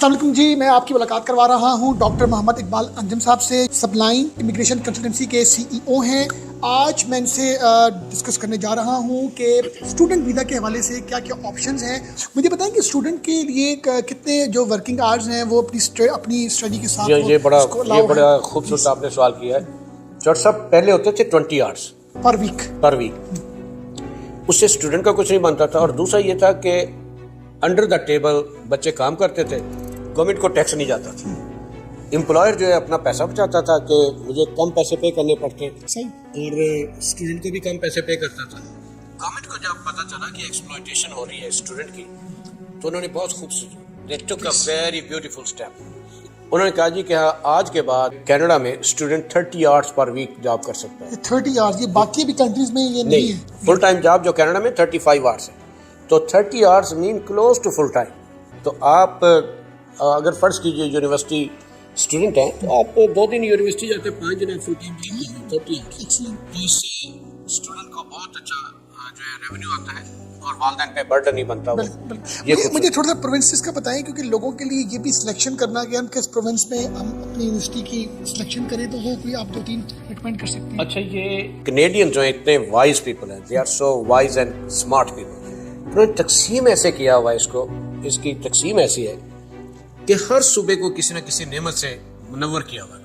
अस्सलाम वालेकुम जी, मैं आपकी मुलाकात करवा रहा हूँ डॉक्टर मोहम्मद इकबाल अंजुम साहब से। सबलाइन इमिग्रेशन कंसल्टेंसी के CEO हैं। आज मैं इनसे डिस्कस करने जा रहा हूँ कि स्टूडेंट वीज़ा के हवाले से क्या क्या ऑप्शंस हैं। मुझे बताएं कि स्टूडेंट के लिए कितने जो वर्किंग आवर्स हैं वो अपनी स्टडी के साथ ये बड़ा खूबसूरत आपने सवाल किया है। डॉक्टर साहब, पहले होते थे 20 आवर्स पर वीक। उससे स्टूडेंट का कुछ नहीं बनता था। और दूसरा ये था कि अंडर द टेबल बच्चे काम करते थे, गवर्नमेंट को टैक्स नहीं जाता था। एम्प्लॉयर जो है अपना पैसा बचाता था कि मुझे कम पैसे पे करने पड़ते हैं, और स्टूडेंट को भी कम पैसे पे करता था। गवर्नमेंट को जब पता चला कि एक्सप्लॉयटेशन हो रही है स्टूडेंट की, तो उन्होंने बहुत खूबसूरत they took a very beautiful step. उन्होंने कहा जी कि आज के बाद कनाडा में student 30 hours per week job कर सकता है। 30 आवर्स, ये बाकी भी कंट्रीज में ये नहीं है। फुल टाइम जॉब जो कनाडा में 35 आवर्स है, तो 30 hours mean close to full time. तो आप अगर फर्ज कीजिए यूनिवर्सिटी स्टूडेंट हैं, तो आप 2 दिन यूनिवर्सिटी जाते हैं, 5 दिन फुल टाइम जॉब करते हैं, 30 आवर्स। तो इससे स्टूडेंट को बहुत अच्छा जो है रेवेन्यू आता है और वालिदैन पे बर्डन नहीं बनता। मुझे थोड़ा सा प्रोविंसेस का बताएं, क्योंकि लोगों के लिए ये भी सिलेक्शन करना कि हम किस प्रोविंस में हम अपनी यूनिवर्सिटी की सिलेक्शन करें, तो वो कोई आप 2-3 रिकमेंड कर सकते हैं। अच्छा, ये कैनेडियन जो है इतने वाइज पीपल हैं, they are so wise and smart people. उन्होंने तकसीम ऐसे किया हुआ है इसको, इसकी तकसीम ऐसी है कि हर सूबे को किसी न किसी नेमत से मुनव्वर किया हुआ है,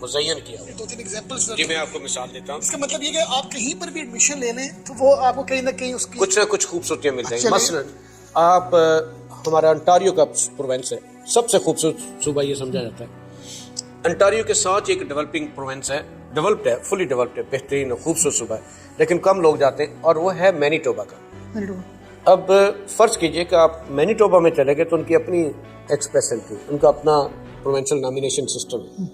मुज़य्यन किया हुआ है। 2-3 एग्जांपल्स जी मैं आपको मिसाल देता हूँ। इसका मतलब ये कि आप कहीं पर भी एडमिशन ले लें तो वो आपको कहीं ना कहीं उसकी कुछ ना कुछ खूबसूरतियाँ मिल जाएंगी। मसलन आप हमारा अंटारियो का प्रोविंस है, सबसे खूबसूरत सूबा ये समझा जाता है। अंटारियो के साथ एक डेवलपिंग प्रोविंस है, डेवलप्ड है, फुली डेवलप्ड है, बेहतरीन खूबसूरत सूबा है, लेकिन कम लोग जाते हैं, और वो है मैनीटोबा का। अब फर्ज कीजिए कि आप मैनीटोबा में चले गए, तो उनकी अपनी एक्सप्रेशन थी, उनका अपना प्रोविंशियल नॉमिनेशन सिस्टम है,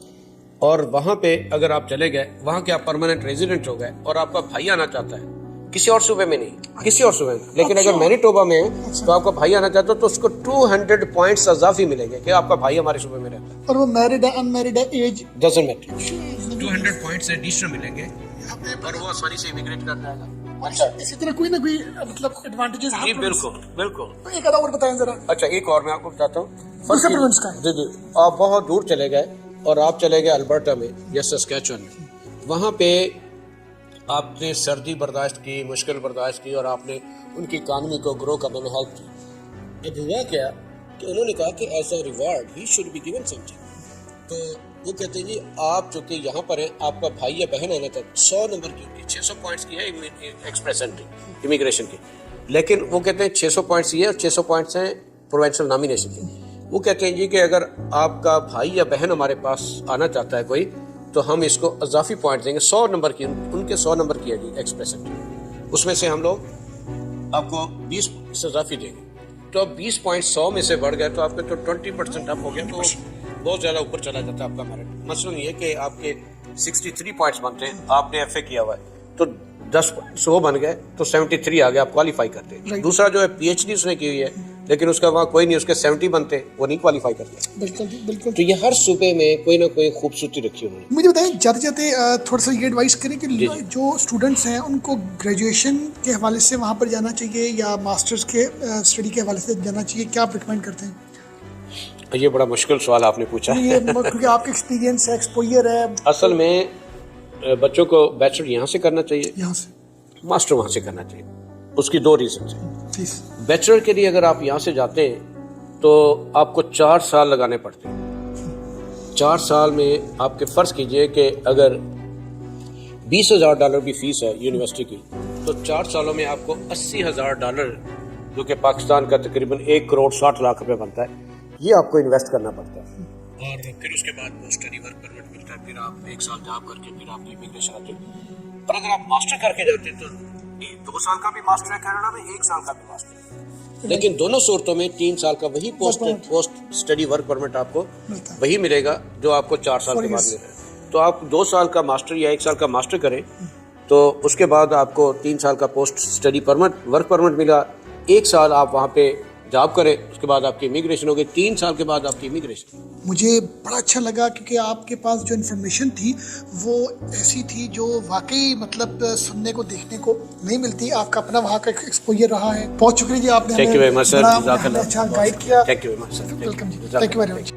और वहाँ पे अगर आप चले गए, वहाँ के आप परमानेंट रेजिडेंट हो गए, और आपका भाई आना चाहता है किसी और सूबे में नहीं, किसी और सूबे में, लेकिन अगर मैनीटोबा में है तो आपका भाई आना चाहता है, तो उसको 200 पॉइंट्स अजाफी मिलेंगे कि आपका भाई हमारे सूबे में रहता है। और वो मैरिड है अनमैरिड है, age doesn't matter, 200 points additional मिलेंगे और वो आसानी से इमिग्रेट कर जाएगा। अच्छा, इसी तरह कोई ना कोई मतलब एडवांटेजेस हैं। जी बिल्कुल बिल्कुल। तो एक आधा और बताएं जरा। अच्छा, एक और मैं आपको बताता हूँ। दूसरा प्रोविंस का जी जी, आप बहुत दूर चले गए और आप चले गए अल्बर्टा में या सस्कैचुअन में, वहाँ पे आपने सर्दी बर्दाश्त की, मुश्किल बर्दाश्त की, और आपने उनकी इकानमी को ग्रो करने में हेल्प की। अब हुआ क्या कि उन्होंने कहा कि as a reward he should be given something. तो वो कहते हैं जी आप चूँकि यहाँ पर हैं, आपका भाई या बहन आना था, 100 नंबर की उनकी 600 पॉइंट्स की है एक्सप्रेस एंट्री इमिग्रेशन की, लेकिन वो कहते हैं 600 पॉइंट्स ये और 600 पॉइंट्स हैं प्रोविंशियल नॉमिनेशन के। वो कहते हैं जी कि अगर आपका भाई या बहन हमारे पास आना चाहता है कोई, तो हम इसको अजाफी पॉइंट देंगे, 100 नंबर की, उनके 100 नंबर की है जी एक्सप्रेस एंट्री, उसमें से हम लोग आपको 20 अजाफी देंगे। तो अब 20 पॉइंट 100 में से बढ़ गए, तो आपके तो 20% अप हो गया, तो बहुत ज़्यादा ऊपर चला जाता है आपका मेरिट। मसलन ये कि आपके 63 पॉइंट्स बनते हैं, आपने FA किया हुआ है, तो 10 100 बन गए, तो 73 आ गए, आप क्वालिफाई करते हैं। दूसरा जो है PhD उसने की हुई है, लेकिन उसका वहाँ कोई नहीं, उसके 70 बनते, वो नहीं क्वालिफाई करते। बिल्कुल बिल्कुल। तो ये हर सूबे में कोई ना कोई खूबसूरती रखी हुई है। मुझे बताएं, जाते जाते थोड़ा सा ये एडवाइस करें कि जो स्टूडेंट्स हैं उनको ग्रेजुएशन के हवाले से वहाँ पर जाना चाहिए या मास्टर्स के स्टडी के हवाले से जाना चाहिए, क्या आप रिकमेंड करते हैं? ये बड़ा मुश्किल सवाल आपने पूछा ये क्योंकि आपका एक्सपीरियंस है, एक्सपोजर है। असल में बच्चों को बैचलर यहाँ से करना चाहिए, यहाँ से मास्टर वहाँ से करना चाहिए। उसकी 2 रीजन है। बैचलर के लिए अगर आप यहाँ से जाते हैं तो आपको 4 साल लगाने पड़ते हैं। 4 साल में आपके फर्ज कीजिए कि अगर $20,000 भी फीस है यूनिवर्सिटी की, तो 4 सालों में आपको $80,000, जो कि पाकिस्तान का तकरीबन 1 करोड़ 60 लाख रुपए बनता है, ये आपको इन्वेस्ट करना पड़ता है। और फिर उसके बाद पोस्ट स्टडी वर्क परमिट मिलता है, फिर आप 1 साल जॉब करके फिर आपकी इमिग्रेशन आती है। पर अगर आप मास्टर करके जाते हैं तो 2 साल का भी मास्टर है कनाडा में, 1 साल का भी मास्टर है, लेकिन दोनों सूरतों में 3 साल का वही पोस्ट स्टडी वर्क परमिट आपको वही मिलेगा जो आपको 4 साल के बाद मिलेगा। तो आप 2 साल का मास्टर या 1 साल का मास्टर करें, तो उसके बाद आपको 3 साल का post study permit work permit मिला, 1 साल आप वहाँ पे جاب کریں, اس کے بعد آپ کی امیگریشن ہوگی, 3 سال کے بعد آپ کی امیگریشن. مجھے بڑا اچھا لگا کیونکہ آپ کے پاس جو انفارمیشن تھی وہ ایسی تھی جو واقعی مطلب سننے کو دیکھنے کو نہیں ملتی. آپ کا اپنا وہاں کا ایکسپوجر رہا ہے. بہت شکریہ جی, آپ نے thank you very much sir, ہمیں اچھا گائیڈ کیا. Thank you very much sir. Welcome جی, تھینک یو ویری مچ.